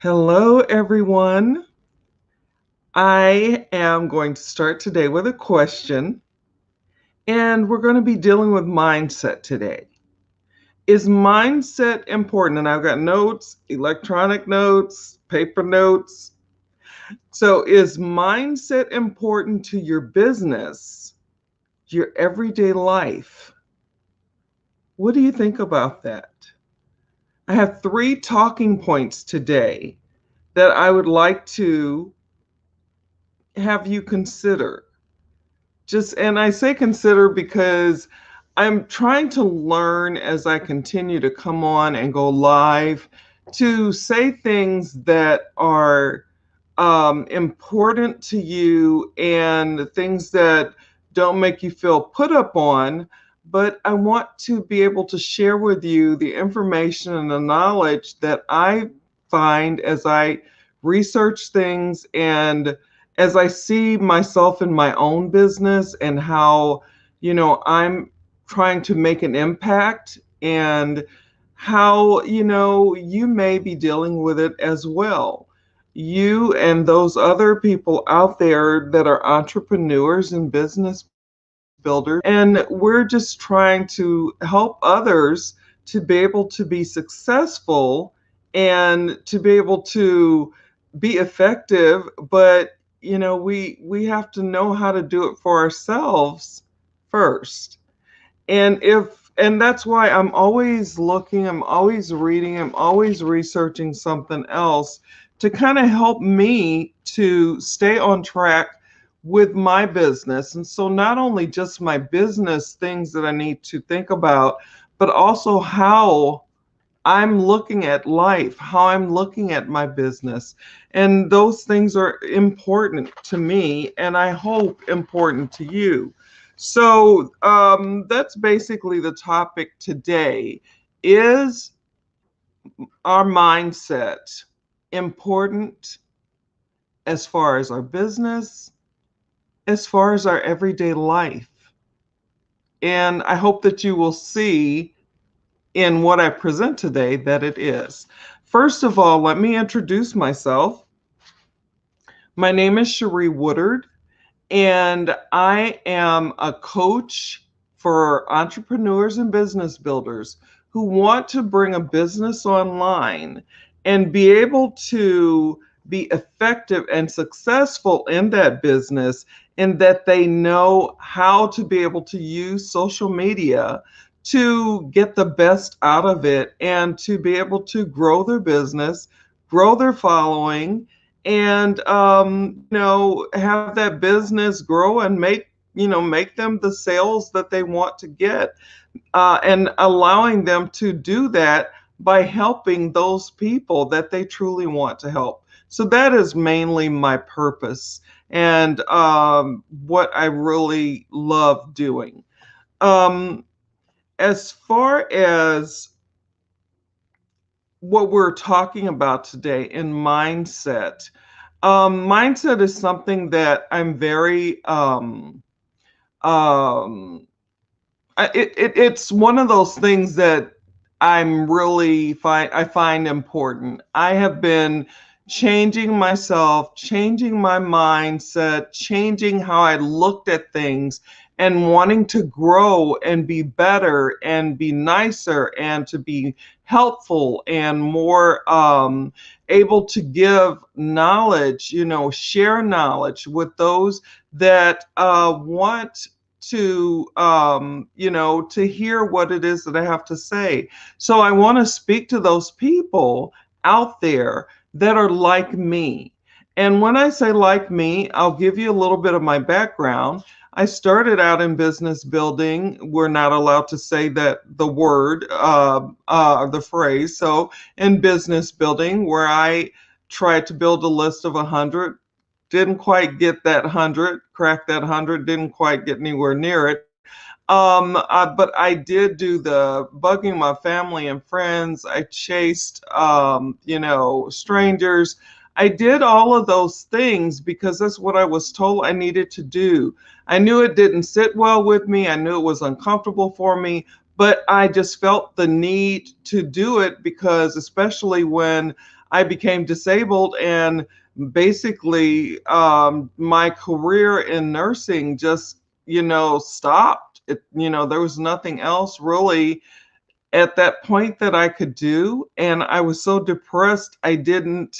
Hello, everyone. I am going to start today with a question, and we're going to be dealing with mindset today. Is mindset important? And I've got notes, electronic notes, paper notes. So, is mindset important to your business, your everyday life? What do you think about that? I have three talking points today that I would like to have you consider. And I say consider because I'm trying to learn as I continue to come on and go live to say things that are important to you and things that don't make you feel put up on. But I want to be able to share with you the information and the knowledge that I find as I research things and as I see myself in my own business and how, I'm trying to make an impact and how, you may be dealing with it as well. You and those other people out there that are entrepreneurs and business builders, and we're just trying to help others to be able to be successful and to be able to be effective, but we have to know how to do it for ourselves first. And that's why I'm always looking, I'm always reading, I'm always researching something else to kind of help me to stay on track with my business. And so not only just my business things that I need to think about, but also how I'm looking at life, how I'm looking at my business. And those things are important to me, and I hope important to you. So that's basically the topic today. Is our mindset important as far as our business, as far as our everyday life? And I hope that you will see in what I present today that it is. First of all, let me introduce myself. My name is Cherie Woodard, and I am a coach for entrepreneurs and business builders who want to bring a business online and be able to be effective and successful in that business, and that they know how to be able to use social media to get the best out of it and to be able to grow their business, grow their following, and have that business grow and make them the sales that they want to get, and allowing them to do that by helping those people that they truly want to help. So that is mainly my purpose and what I really love doing. um, as far as what we're talking about today in mindset, mindset is something that I'm very um it's one of those things that I find important. I have been changing myself, changing my mindset, changing how I looked at things, and wanting to grow and be better and be nicer and to be helpful and more able to give knowledge, share knowledge with those that want to hear what it is that I have to say. So I want to speak to those people out there that are like me. And when I say like me, I'll give you a little bit of my background. I started out in business building. We're not allowed to say that the word, the phrase. So in business building, where I tried to build a list of 100, didn't quite get that 100, cracked that 100, didn't quite get anywhere near it. But I did do the bugging my family and friends. I chased, strangers. I did all of those things because that's what I was told I needed to do. I knew it didn't sit well with me. I knew it was uncomfortable for me, but I just felt the need to do it because, especially when I became disabled, and basically my career in nursing just, stopped. There was nothing else really at that point that I could do. And I was so depressed. I don't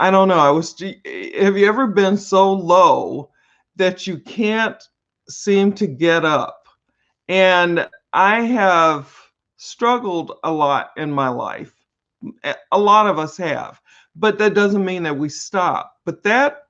know. Have you ever been so low that you can't seem to get up? And I have struggled a lot in my life. A lot of us have, but that doesn't mean that we stop. But that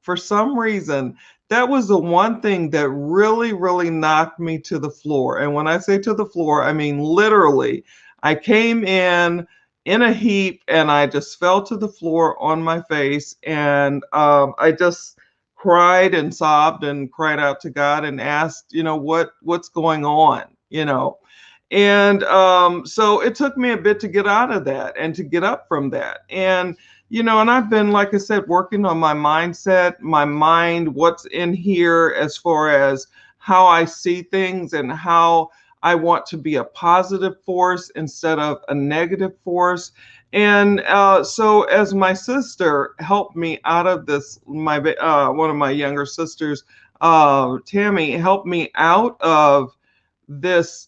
for some reason, that was the one thing that really, really knocked me to the floor. And when I say to the floor, I mean literally. I came in a heap, and I just fell to the floor on my face, and I just cried and sobbed and cried out to God and asked, what's going on, and so it took me a bit to get out of that and to get up from that. And I've been, like I said, working on my mindset, my mind, what's in here as far as how I see things and how I want to be a positive force instead of a negative force. And so as my sister helped me out of this, one of my younger sisters, Tammy, helped me out of this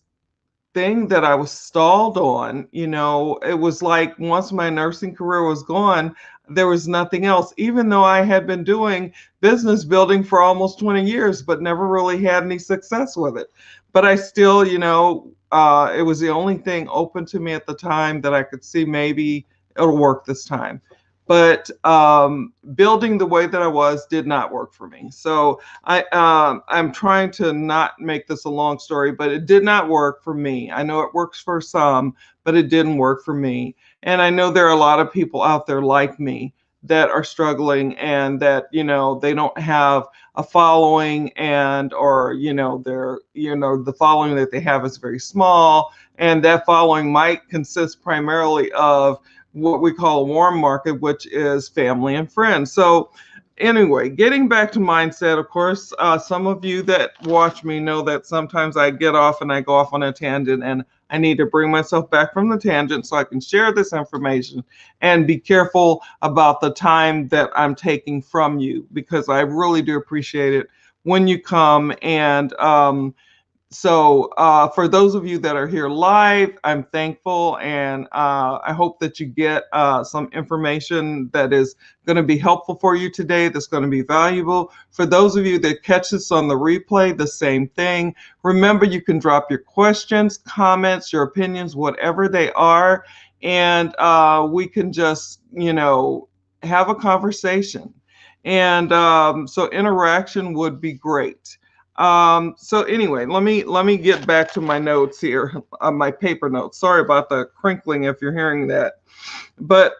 thing that I was stalled on. It was like once my nursing career was gone, there was nothing else, even though I had been doing business building for almost 20 years, but never really had any success with it. But I still, it was the only thing open to me at the time that I could see maybe it'll work this time. But building the way that I was did not work for me. So I'm trying to not make this a long story, but it did not work for me. I know it works for some, but it didn't work for me. And I know there are a lot of people out there like me that are struggling, and that they don't have a following, and or they're the following that they have is very small, and that following might consist primarily of what we call a warm market, which is family and friends. So anyway, getting back to mindset, of course, some of you that watch me know that sometimes I get off and I go off on a tangent, and I need to bring myself back from the tangent so I can share this information and be careful about the time that I'm taking from you, because I really do appreciate it when you come. And so for those of you that are here live, I'm thankful, and I hope that you get some information that is going to be helpful for you today, that's going to be valuable. For those of you that catch this on the replay, the same thing. Remember, you can drop your questions, comments, your opinions, whatever they are, and we can just, have a conversation. And so interaction would be great. So anyway, let me get back to my notes here, my paper notes. Sorry about the crinkling if you're hearing that. But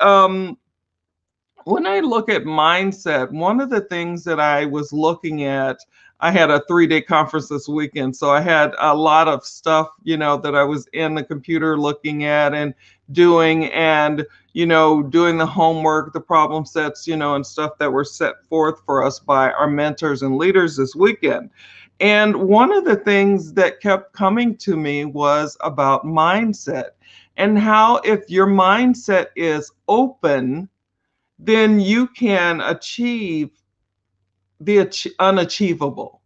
when I look at mindset, one of the things that I was looking at, I had a 3-day conference this weekend, so I had a lot of stuff, that I was in the computer looking at and doing, and doing the homework, the problem sets, and stuff that were set forth for us by our mentors and leaders this weekend. And one of the things that kept coming to me was about mindset, and how if your mindset is open, then you can achieve the unachievable,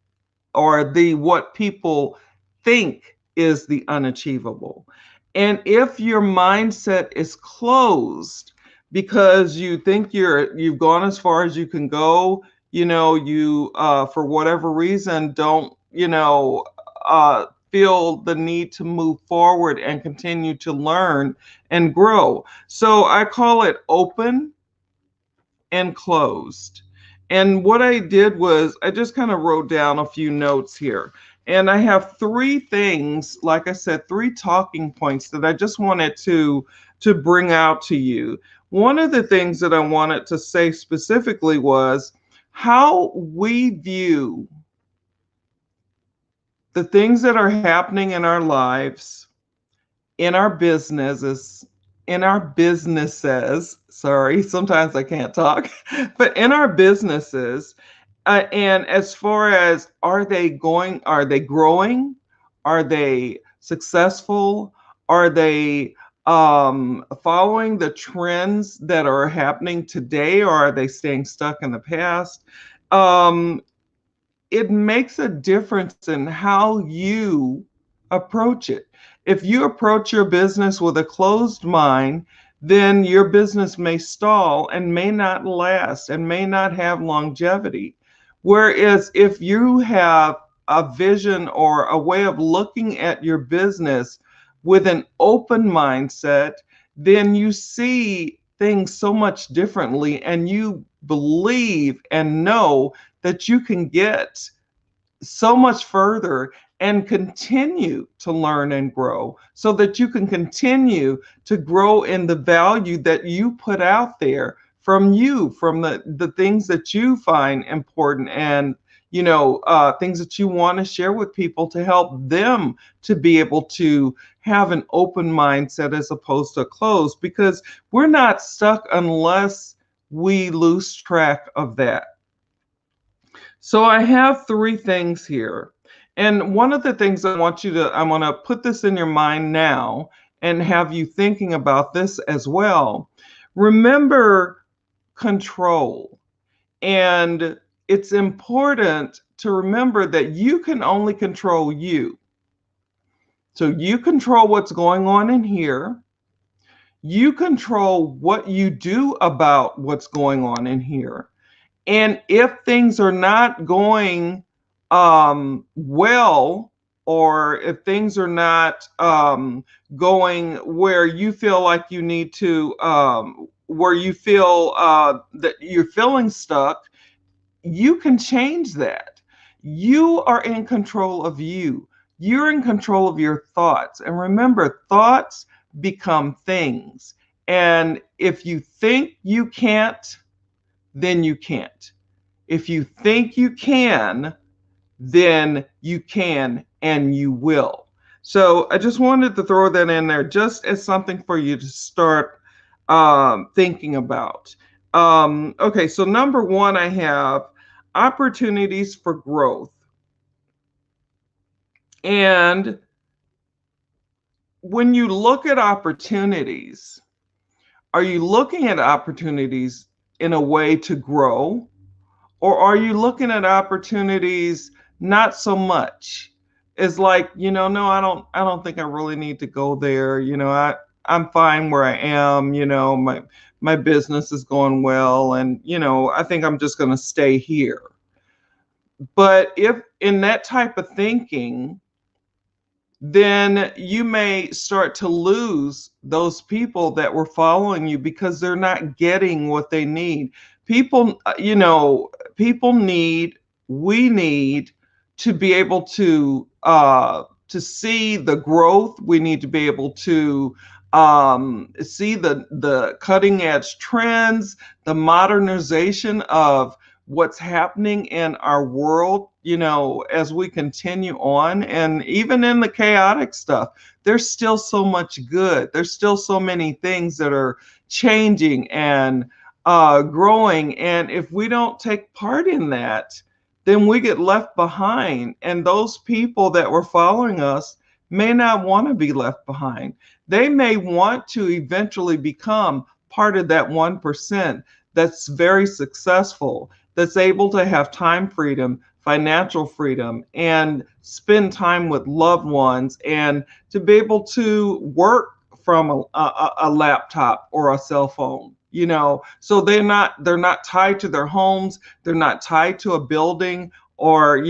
or the what people think is the unachievable. And if your mindset is closed because you think you've gone as far as you can go, you for whatever reason don't feel the need to move forward and continue to learn and grow. So I call it open and closed. And what I did was I just kind of wrote down a few notes here. And I have 3 things, like I said, 3 talking points that I just wanted to bring out to you. One of the things that I wanted to say specifically was how we view the things that are happening in our lives, in our businesses, sorry, sometimes I can't talk, but in our businesses, and as far as are they growing? Are they successful? Are they following the trends that are happening today, or are they staying stuck in the past? Um, it makes a difference in how you approach it. If you approach your business with a closed mind, then your business may stall and may not last and may not have longevity. Whereas if you have a vision or a way of looking at your business with an open mindset, then you see things so much differently and you believe and know that you can get so much further and continue to learn and grow so that you can continue to grow in the value that you put out there from you, from the things that you find important, and things that you want to share with people to help them to be able to have an open mindset as opposed to a closed, because we're not stuck unless we lose track of that. So I have three things here. And one of the things I want to put this in your mind now and have you thinking about this as well. Remember control. And it's important to remember that you can only control you. So you control what's going on in here. You control what you do about what's going on in here. And if things are not going well, or if things are not going where you feel like you need to, where you feel that you're feeling stuck, you can change that. You are in control of you. You're in control of your thoughts. And remember, thoughts become things. And if you think you can't, then you can't. If you think you can, then you can and you will. So I just wanted to throw that in there just as something for you to start thinking about. Okay, so number one, I have opportunities for growth. And when you look at opportunities, are you looking at opportunities in a way to grow? Or are you looking at opportunities not so much? It's like, no, I don't think I really need to go there. I'm fine where I am, my business is going well, and I think I'm just going to stay here. But if in that type of thinking, then you may start to lose those people that were following you because they're not getting what they need. People, people need, we need to be able to see the growth. We need to be able to see the cutting edge trends, the modernization of what's happening in our world, as we continue on. And even in the chaotic stuff, there's still so much good. There's still so many things that are changing and growing. And if we don't take part in that, then we get left behind. And those people that were following us may not want to be left behind. They may want to eventually become part of that 1% that's very successful, that's able to have time freedom, financial freedom, and spend time with loved ones, and to be able to work from a laptop or a cell phone. So they're not tied to their homes, they're not tied to a building, or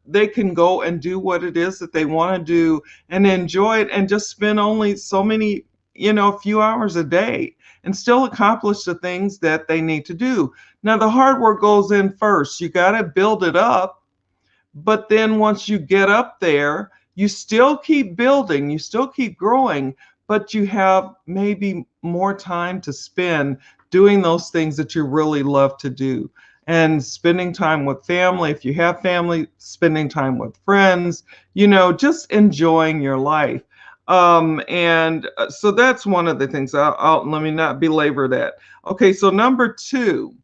they can go and do what it is that they want to do and enjoy it, and just spend only so many, few hours a day, and still accomplish the things that they need to do. Now, the hard work goes in first. You got to build it up. But then once you get up there, you still keep building, you still keep growing, but you have maybe more time to spend doing those things that you really love to do. And spending time with family, if you have family, spending time with friends, just enjoying your life. And so that's one of the things. Let me not belabor that. Okay, so number two,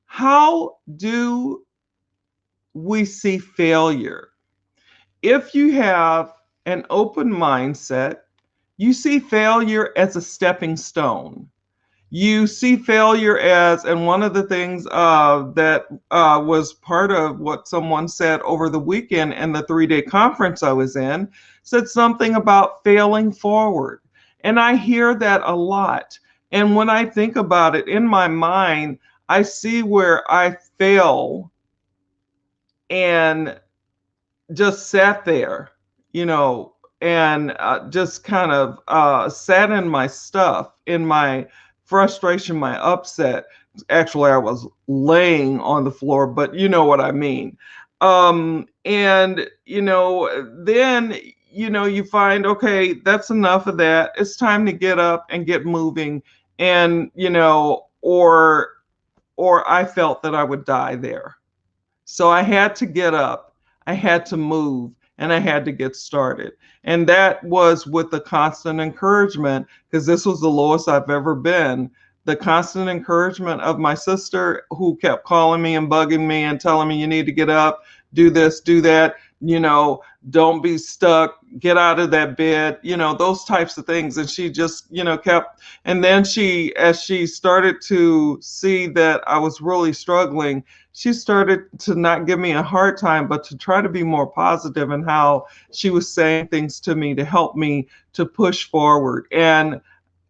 how do we see failure? If you have an open mindset You see failure as a stepping stone. You see failure as, and one of the things that was part of what someone said over the weekend in the 3-day conference I was in, said something about failing forward. And I hear that a lot. And when I think about it in my mind, I see where I fail and just sat there, you know, and just kind of sat in my stuff, in my frustration, my upset. Actually, I was laying on the floor, but you know what I mean. And, then, you find, okay, that's enough of that. It's time to get up and get moving. And, or I felt that I would die there. So I had to get up, I had to move, and I had to get started. And that was with the constant encouragement, because this was the lowest I've ever been. The constant encouragement of my sister, who kept calling me and bugging me and telling me, you need to get up, do this, do that, don't be stuck, get out of that bed, those types of things. And she just, kept, and then as she started to see that I was really struggling, she started to not give me a hard time, but to try to be more positive in how she was saying things to me to help me to push forward. And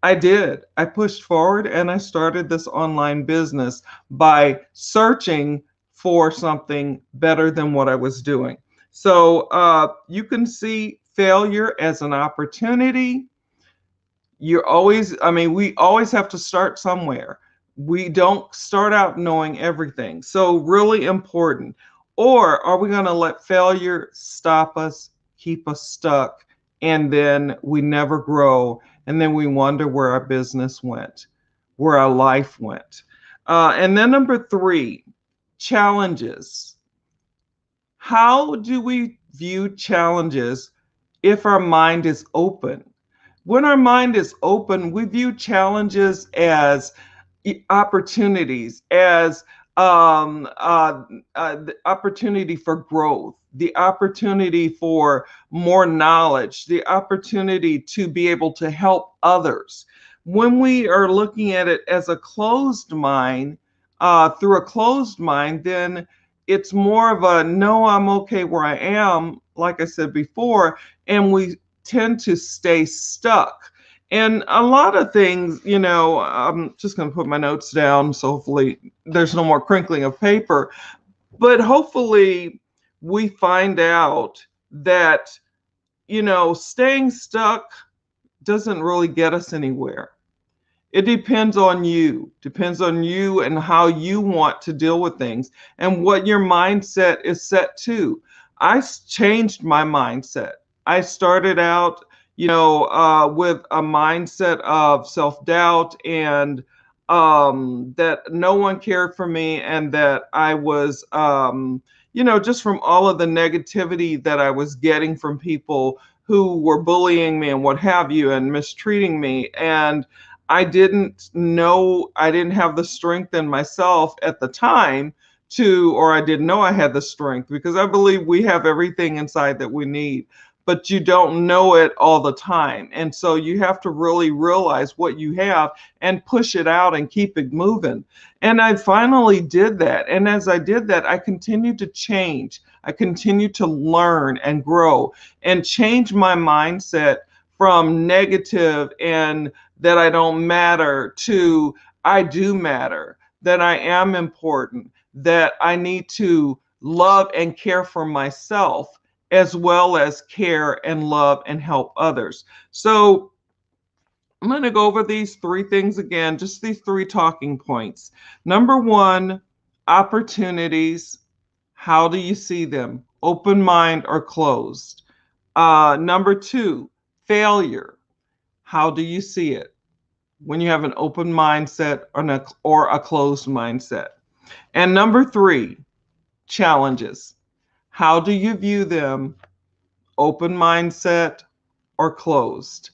I did. I pushed forward and I started this online business by searching for something better than what I was doing. So you can see failure as an opportunity. We always have to start somewhere. We don't start out knowing everything. So really important. Or are we going to let failure stop us, keep us stuck, and then we never grow, and then we wonder where our business went, where our life went. And then number 3, challenges. How do we view challenges if our mind is open? When our mind is open, we view challenges as opportunities, as the opportunity for growth, the opportunity for more knowledge, the opportunity to be able to help others. When we are looking at it as a closed mind, through a closed mind, then it's more of a no, I'm okay where I am, like I said before, and we tend to stay stuck. And a lot of things, I'm just going to put my notes down, so hopefully there's no more crinkling of paper. But hopefully we find out that, staying stuck doesn't really get us anywhere. It depends on you and how you want to deal with things and what your mindset is set to. Changed my mindset. I started out, with a mindset of self-doubt and that no one cared for me, and that I was, just from all of the negativity that I was getting from people who were bullying me and what have you and mistreating me. And I didn't have the strength in myself at the time or I didn't know I had the strength, because I believe we have everything inside that we need, but you don't know it all the time. And so you have to really realize what you have and push it out and keep it moving. And I finally did that. And as I did that, I continued to change. I continued to learn and grow and change my mindset from negative and that I don't matter to I do matter, that I am important, that I need to love and care for myself as well as care and love and help others. So I'm going to go over these 3 things again, just these 3 talking points. Number 1, opportunities. How do you see them? Open mind or closed? Number 2, failure. How do you see it? When you have an open mindset or a closed mindset. And number 3, challenges. How do you view them? Open mindset or closed?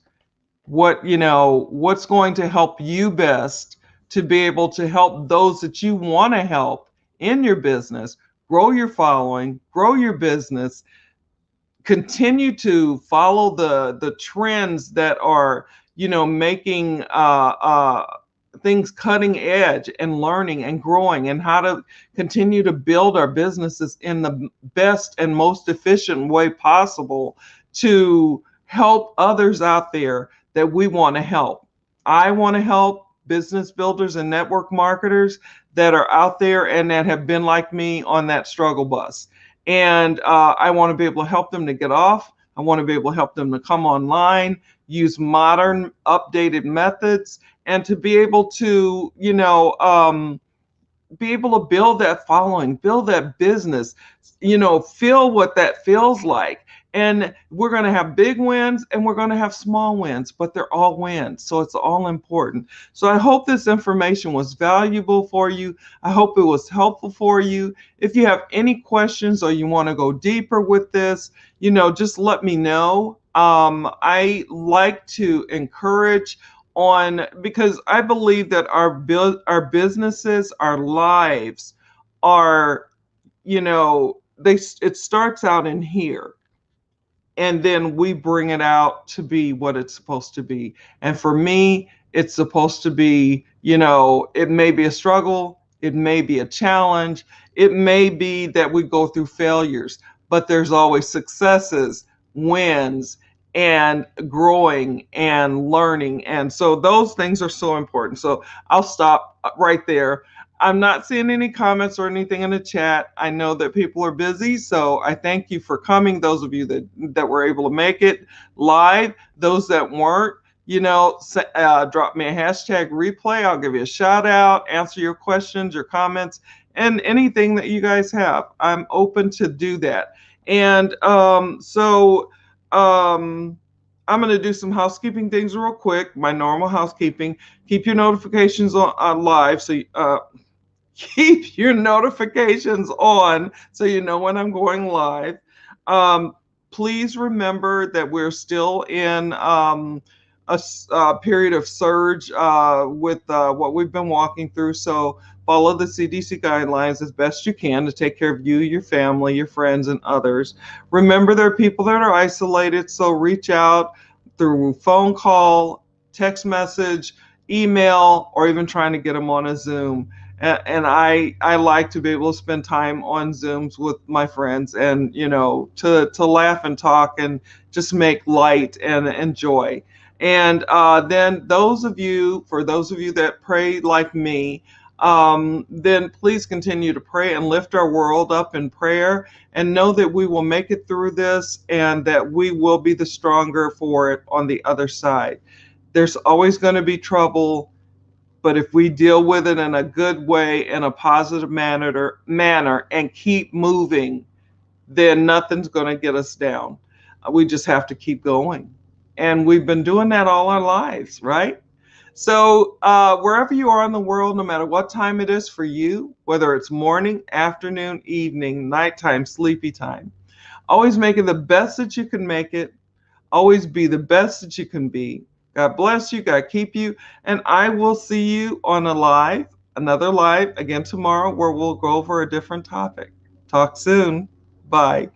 What's going to help you best to be able to help those that you want to help in your business, grow your following, grow your business, continue to follow the trends that are, making things cutting edge and learning and growing, and how to continue to build our businesses in the best and most efficient way possible to help others out there that we want to help. I want to help business builders and network marketers that are out there and that have been like me on that struggle bus. And I want to be able to help them to get off. I want to be able to help them to come online, use modern, updated methods, and to be able to, be able to build that following, build that business, feel what that feels like. And we're going to have big wins and we're going to have small wins, but they're all wins. So it's all important. So I hope this information was valuable for you. I hope it was helpful for you. If you have any questions or you want to go deeper with this, just let me know. I like to encourage on, because I believe that our businesses, our lives are, it starts out in here, and then we bring it out to be what it's supposed to be. And for me, it's supposed to be, it may be a struggle, it may be a challenge, it may be that we go through failures, but there's always successes, wins, and growing and learning. And so those things are so important. So I'll stop right there. I'm not seeing any comments or anything in the chat. I know that people are busy, so I thank you for coming. Those of you that were able to make it live, those that weren't, drop me a hashtag replay. I'll give you a shout out, answer your questions, your comments, and anything that you guys have. I'm open to do that. And I'm going to do some housekeeping things real quick, my normal housekeeping. Keep your notifications on live, so keep your notifications on so you know when I'm going live. Please remember that we're still in a period of surge with what we've been walking through. So follow the CDC guidelines as best you can to take care of you, your family, your friends, and others. Remember, there are people that are isolated, so reach out through phone call, text message, email, or even trying to get them on a Zoom. And I like to be able to spend time on Zooms with my friends, and to laugh and talk and just make light and enjoy. And then for those of you that pray like me, then please continue to pray and lift our world up in prayer, and know that we will make it through this and that we will be the stronger for it on the other side. There's always going to be trouble, but if we deal with it in a good way, in a positive manner, and keep moving, then nothing's going to get us down. We just have to keep going. And we've been doing that all our lives, right? So wherever you are in the world, no matter what time it is for you, whether it's morning, afternoon, evening, nighttime, sleepy time, always make it the best that you can make it. Always be the best that you can be. God bless you. God keep you. And I will see you on another live again tomorrow, where we'll go over a different topic. Talk soon. Bye.